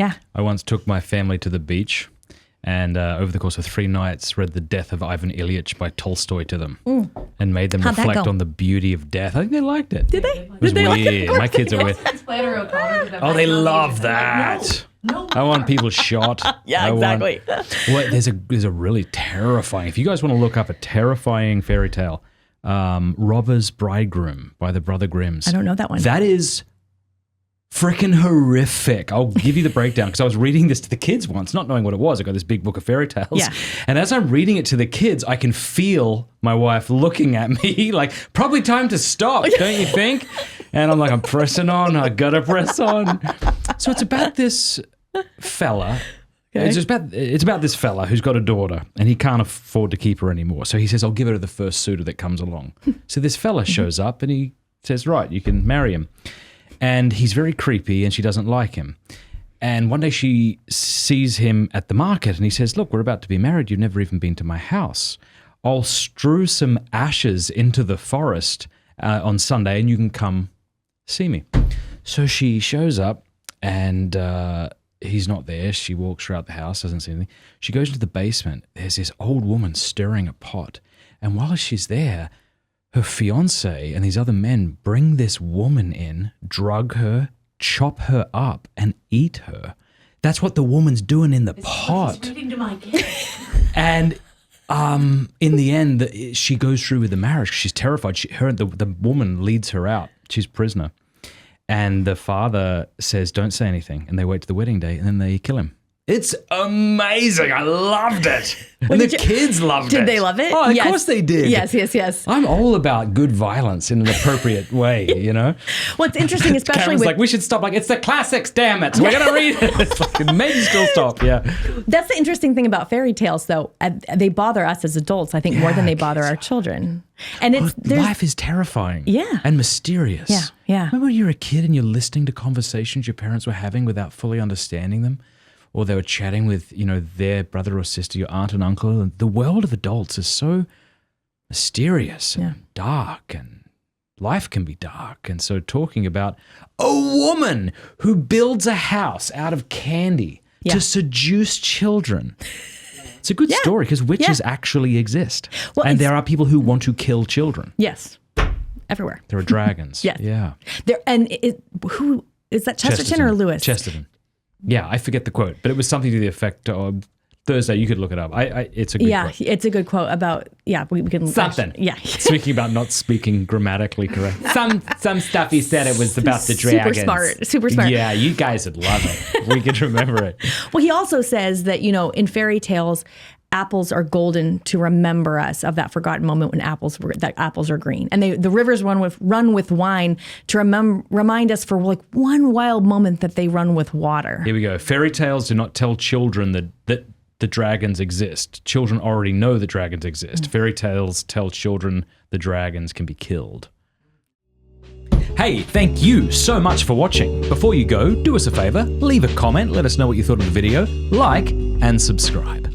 Yeah. I once took my family to the beach and over the course of 3 nights read The Death of Ivan Ilyich by Tolstoy to them and made them How'd that reflect go? on the beauty of death. I think they liked it. Did they? It was weird. My kids are weird. Oh, they love that. No. I want people shot. Yeah, I want- exactly. Well, there's a really terrifying. If you guys want to look up a terrifying fairy tale, Robber's Bridegroom by the Brother Grimms. I don't know that one. That is freaking horrific. I'll give you the breakdown because I was reading this to the kids once, not knowing what it was. I got this big book of fairy tales. Yeah. And as I'm reading it to the kids, I can feel my wife looking at me like, probably time to stop, don't you think? And I'm like, I'm pressing on. I gotta press on. So it's about this fella. Okay. It's about this fella who's got a daughter and he can't afford to keep her anymore. So he says, I'll give her to the first suitor that comes along. So this fella shows up and he says, right, you can marry him. And he's very creepy and she doesn't like him. And one day she sees him at the market and he says, look, we're about to be married. You've never even been to my house. I'll strew some ashes into the forest on Sunday and you can come see me. So she shows up and he's not there. She walks throughout the house, doesn't see anything. She goes into the basement. There's this old woman stirring a pot. And while she's there, her fiance and these other men bring this woman in, drug her, chop her up, and eat her. That's what the woman's doing in the pot. He's reading to my kid. And in the end, she goes through with the marriage. She's terrified. The woman leads her out. She's prisoner. And the father says, don't say anything. And they wait to the wedding day and then they kill him. It's amazing. I loved it. And the kids loved it. Did they love it? Oh, of Yes. course they did. Yes. I'm all about good violence in an appropriate way, you know? What's interesting, especially Cameron's with like, we should stop. Like, it's the classics, damn it. We're going to read it. It's like, maybe still stop, yeah. that's the interesting thing about fairy tales, though. They bother us as adults, I think, more than they bother our children. And Life is terrifying. Yeah. And mysterious. Yeah. Remember when you were a kid and you're listening to conversations your parents were having without fully understanding them? Or they were chatting with, their brother or sister, your aunt and uncle. And the world of adults is so mysterious and dark, and life can be dark. And so talking about a woman who builds a house out of candy to seduce children. It's a good story because witches actually exist. Well, and there are people who want to kill children. Yes. Everywhere. There are dragons. Yes. Yeah. Who is that, Chesterton or Lewis? Chesterton. Yeah, I forget the quote, but it was something to the effect of Thursday. You could look it up. It's a good quote. Yeah, it's a good quote about, we can. Something. Yeah. Speaking about not speaking grammatically correct. Some stuff he said it was about the dragons. Super smart. Yeah, you guys would love it. We could remember it. Well, he also says that, in fairy tales, apples are golden to remember us of that forgotten moment when apples are green, and the rivers run with wine to remind us for like one wild moment that they run with water. Here we go. Fairy tales do not tell children that the dragons exist. Children already know the dragons exist. Fairy tales tell children the dragons can be killed. Hey, thank you so much for watching. Before you go, do us a favor, leave a comment, let us know what you thought of the video, like, and subscribe.